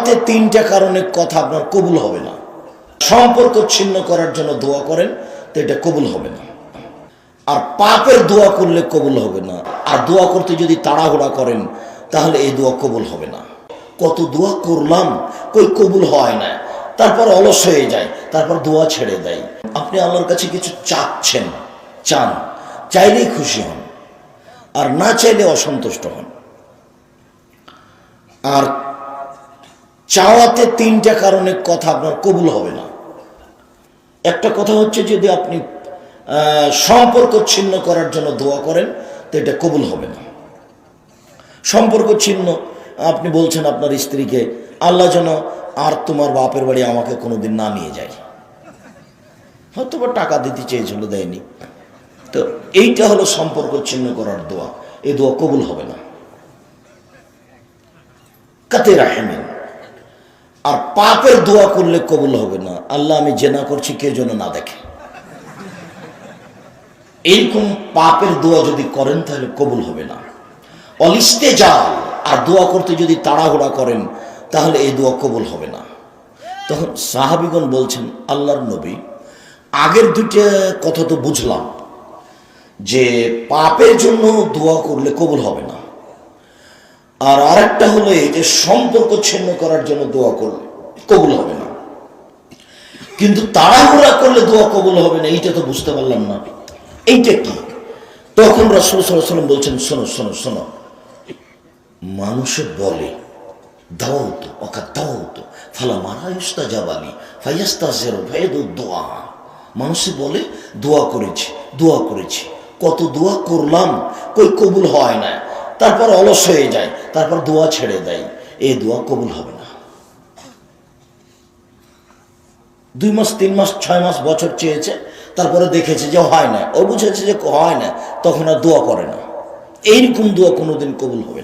চাওয়াতে তিনটা কারণে কথা আপনার কবুল হবে না। সম্পর্ক ছিন্ন করার জন্য দোয়া করেন তো এটা কবুল হবে না। আর পাপের দোয়া করলে কবুল হবে না। আর দোয়া করতে যদি তাড়াহুড়া করেন তাহলে এই দোয়া কবুল হবে না। কত দোয়া করলাম কই কবুল হয় না, তারপর অলস হয়ে যায়, তারপর দোয়া ছেড়ে দেয়। আপনি আল্লাহর কাছে কিছু চান, চাইলেই খুশি হন আর না চাইলে অসন্তুষ্ট হন। আর চাওয়াতে তিনটা কারণে কথা আপনার কবুল হবে না। একটা কথা হচ্ছে যদি আপনি সম্পর্ক ছিন্ন করার জন্য দোয়া করেন তো এটা কবুল হবে না। সম্পর্ক ছিন্ন, আপনি বলছেন আপনার স্ত্রীকে আল্লাহ যেন আর তোমার বাপের বাড়ি আমাকে কোনোদিন না নিয়ে যায়, হয়তো বা টাকা দিতে চেয়েছিল দেয়নি, তো এইটা হলো সম্পর্ক ছিন্ন করার দোয়া। এই দোয়া কবুল হবে না। কাতে রাহেমিন। আর পাপের দোয়া করলে কবুল হবে না। আল্লাহ আমি জেনা করছি কে যেন না দেখে, এইরকম পাপের দোয়া যদি করেন তাহলে কবুল হবে না। অলিস্তেজাল, আর দোয়া করতে যদি তাড়াহুড়া করেন তাহলে এই দোয়া কবুল হবে না। তখন সাহাবীগণ বলছেন আল্লাহর নবী, আগের দুইটা কথা তো বুঝলাম যে পাপের জন্য দোয়া করলে কবুল হবে না, আর আরেকটা হলো এই যে সম্পর্ক ছিন্ন করার জন্য দোয়া করলে কবুল হবে না, কিন্তু তাড়াহুড়া করলে দোয়া কবুল হবে না, এইটা তো বুঝতে পারলাম না, এইটা কি? তখন রাসূল সাল্লাল্লাহু আলাইহি ওয়াসাল্লাম বলছেন শোনো শোনো শোনো, মানুষে বলে দাওতো ওকা দাওতো ফালা মারা ইস্তাজাবালি ফায়াস্তাজিরু ফায়াদুদ দোয়া। মানুষে বলে দোয়া করেছি, কত দোয়া করলাম কই কবুল হয় না, তারপর অলস হয়ে যায়, তারপর দোয়া ছেড়ে দেয়। এই দোয়া কবুল হবে না। 2 মাস 3 মাস 6 মাস বছর চেয়েছে, তারপরে দেখেছে যে হয় না, ও বুঝেছে যে হয় না, তখন আর দোয়া করে না। এইরকম দোয়া কোনোদিন কবুল হবে না।